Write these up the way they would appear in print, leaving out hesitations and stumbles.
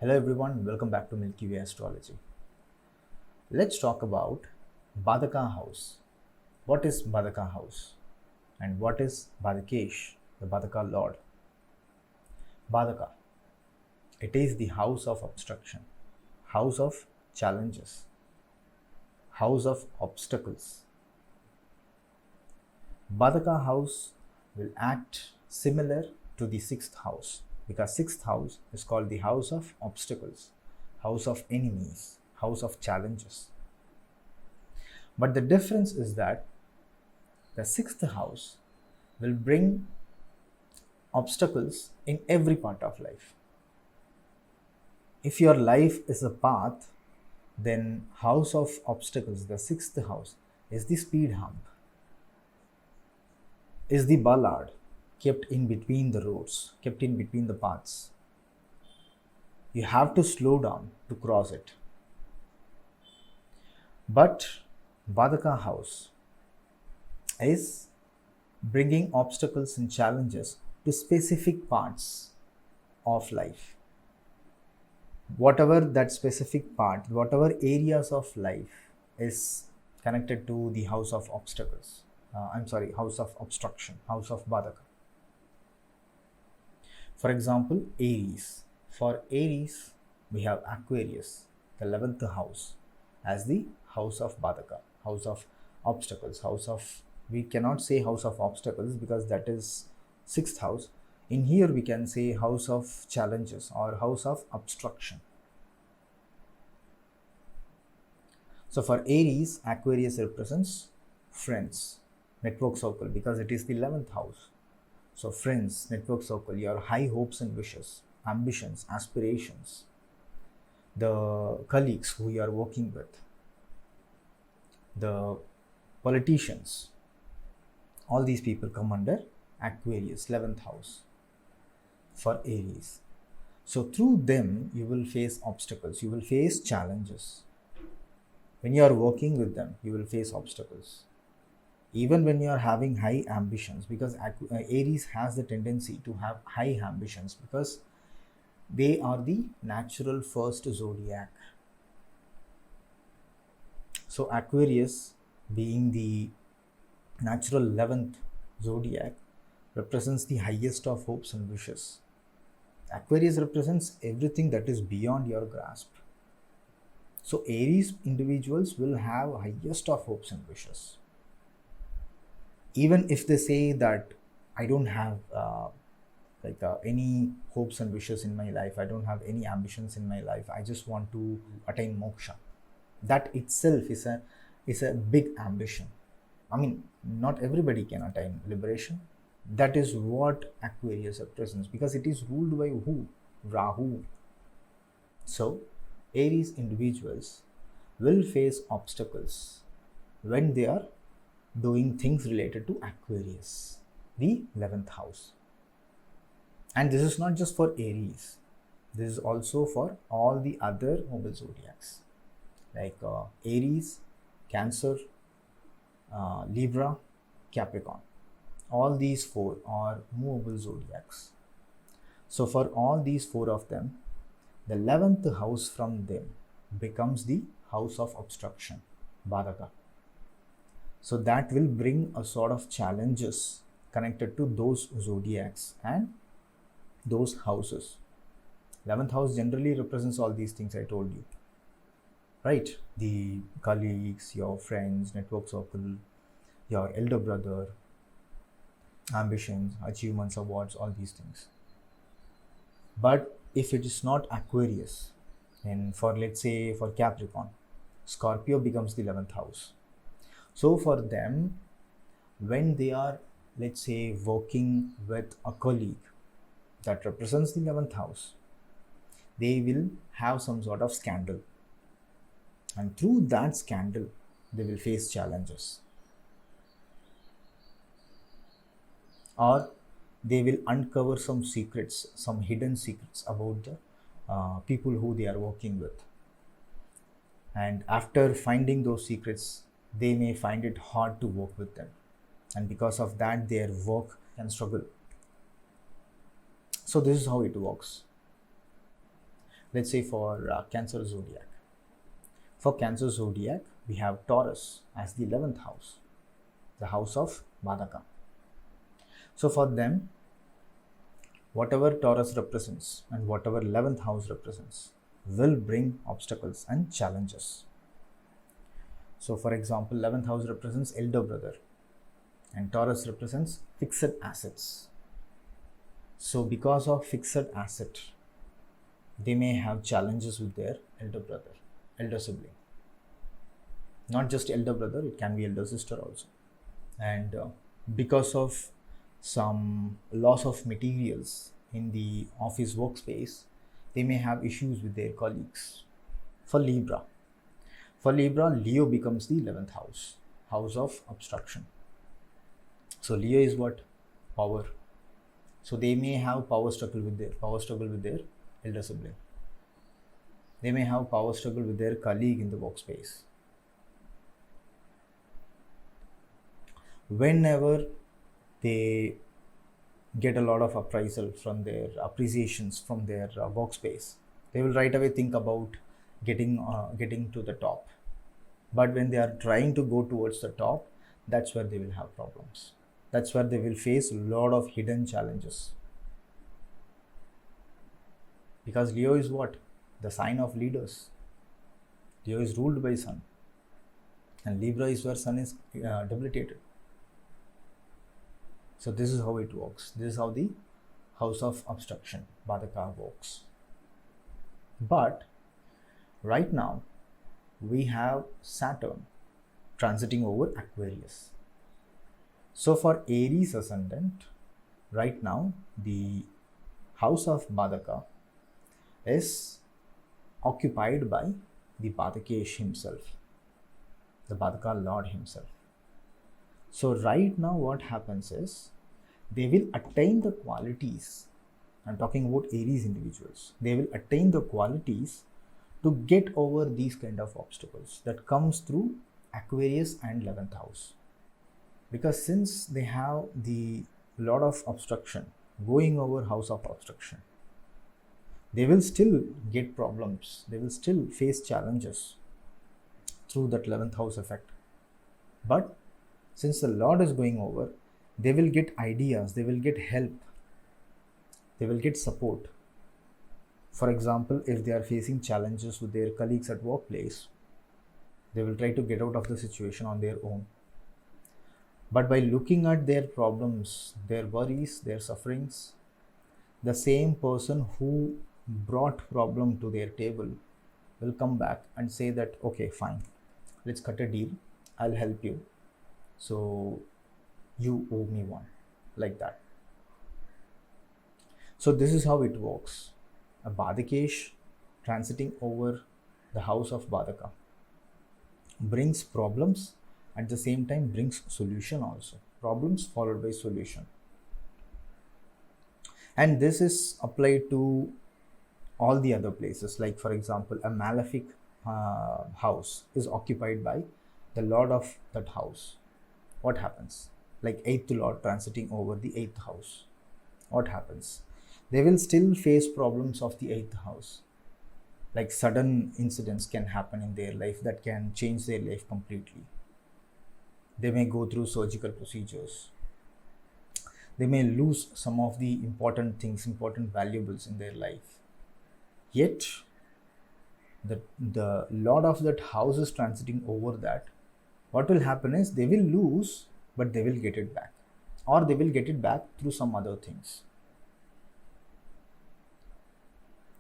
Hello everyone, welcome back to Milky Way Astrology. Let's talk about Badhaka house. What is Badhaka house? And what is Badhakesh, the Badhaka lord? Badhaka, it is the house of obstruction, house of challenges, house of obstacles. Badhaka house will act similar to the sixth house because sixth house is called the house of obstacles, house of enemies, house of challenges. But the difference is that the sixth house will bring obstacles in every part of life. If your life is a path, then house of obstacles, the sixth house, is the speed hump, is the bollard kept in between the roads, kept in between the paths. You have to slow down to cross it. But Badhaka house is bringing obstacles and challenges to specific parts of life. Whatever that specific part, whatever areas of life is connected to the house of obstacles. House of obstruction, house of Badhaka. For example, Aries. For Aries, we have Aquarius, the 11th house, as the house of Badhaka, house of obstacles, we cannot say house of obstacles because that is sixth house. In here, we can say house of challenges or house of obstruction. So for Aries, Aquarius represents friends, network circle because it is the 11th house. So friends, network circle, your high hopes and wishes, ambitions, aspirations, the colleagues who you are working with, the politicians, all these people come under Aquarius, 11th house for Aries. So through them, you will face obstacles, you will face challenges. When you are working with them, you will face obstacles. Even when you are having high ambitions, because Aries has the tendency to have high ambitions because they are the natural first zodiac. So Aquarius, being the natural 11th zodiac, represents the highest of hopes and wishes. Aquarius represents everything that is beyond your grasp. So Aries individuals will have highest of hopes and wishes. Even if they say that I don't have any hopes and wishes in my life, I don't have any ambitions in my life, I just want to attain moksha. That itself is a big ambition. I mean, not everybody can attain liberation. That is what Aquarius represents because it is ruled by who? Rahu. So Aries individuals will face obstacles when they are doing things related to Aquarius, the 11th house. And this is not just for Aries, this is also for all the other mobile zodiacs like Aries, Cancer, Libra, Capricorn. All these four are movable zodiacs. So for all these four of them, the 11th house from them becomes the house of obstruction, Badhaka. So that will bring a sort of challenges connected to those zodiacs and those houses. 11th house generally represents all these things I told you, right? The colleagues, your friends, network circle, your elder brother, ambitions, achievements, awards, all these things. But if it is not Aquarius, and for let's say for Capricorn, Scorpio becomes the 11th house. So for them, when they are, let's say, working with a colleague that represents the 11th house, they will have some sort of scandal. And through that scandal, they will face challenges. Or they will uncover some secrets, some hidden secrets about the people who they are working with. And after finding those secrets, they may find it hard to work with them. And because of that, their work can struggle. So this is how it works. Let's say for Cancer zodiac. For Cancer zodiac, we have Taurus as the 11th house, the house of Badhaka. So for them, whatever Taurus represents and whatever 11th house represents will bring obstacles and challenges. So for example, 11th house represents elder brother and Taurus represents fixed assets. So because of fixed asset, they may have challenges with their elder brother, elder sibling. Not just elder brother, it can be elder sister also. And because of some loss of materials in the office workspace, they may have issues with their colleagues. For Libra, Leo becomes the 11th house, house of obstruction. So Leo is what? Power. So they may have power struggle with their elder sibling. They may have power struggle with their colleague in the workspace. Whenever they get a lot of appreciations from their workspace, they will right away think about getting to the top. But when they are trying to go towards the top, that's where they will have problems. That's where they will face a lot of hidden challenges. Because Leo is what? The sign of leaders. Leo is ruled by Sun. And Libra is where Sun is debilitated. So this is how it works. This is how the house of obstruction, Badhaka, works. But right now, we have Saturn transiting over Aquarius. So for Aries ascendant, right now, the house of Badhaka is occupied by the Badhakesh himself, the Badhaka Lord himself. So right now what happens is, they will attain the qualities, I'm talking about Aries individuals, they will attain the qualities to get over these kind of obstacles that comes through Aquarius and 11th house. Because since they have the lot of obstruction going over house of obstruction, they will still get problems, they will still face challenges through that 11th house effect. But since the Lord is going over, they will get ideas, they will get help, they will get support. For example, if they are facing challenges with their colleagues at workplace, they will try to get out of the situation on their own. But by looking at their problems, their worries, their sufferings, the same person who brought problem to their table will come back and say that, okay, fine, let's cut a deal, I'll help you. So you owe me one, like that. So this is how it works. A Badhakesh transiting over the house of Badhaka brings problems, at the same time brings solution also. Problems followed by solution. And this is applied to all the other places. Like for example, a malefic house is occupied by the lord of that house. What happens? Like 8th lord transiting over the 8th house. What happens? They will still face problems of the 8th house. Like sudden incidents can happen in their life that can change their life completely. They may go through surgical procedures. They may lose some of the important things, important valuables in their life. Yet, the lord of that house is transiting over that. What will happen is they will lose, but they will get it back. Or they will get it back through some other things.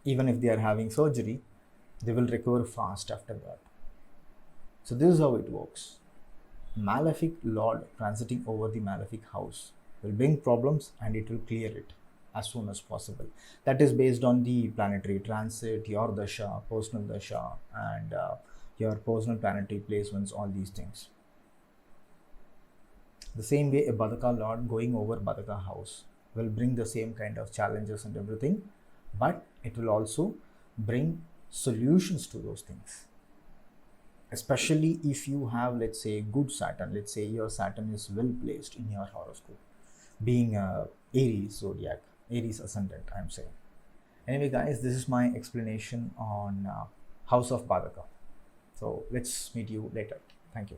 Even if they are having surgery, they will recover fast after that. So this is how it works. Malefic lord transiting over the malefic house will bring problems and it will clear it as soon as possible. That is based on the planetary transit, your dasha, personal dasha, and your personal planetary placements, all these things. The same way a Badhaka lord going over Badhaka house will bring the same kind of challenges and everything, but it will also bring solutions to those things. Especially if you have, let's say, good Saturn, let's say your Saturn is well placed in your horoscope, being a Aries zodiac, Aries ascendant, I'm saying. Anyway, guys, this is my explanation on House of Badhaka. So let's meet you later. Thank you.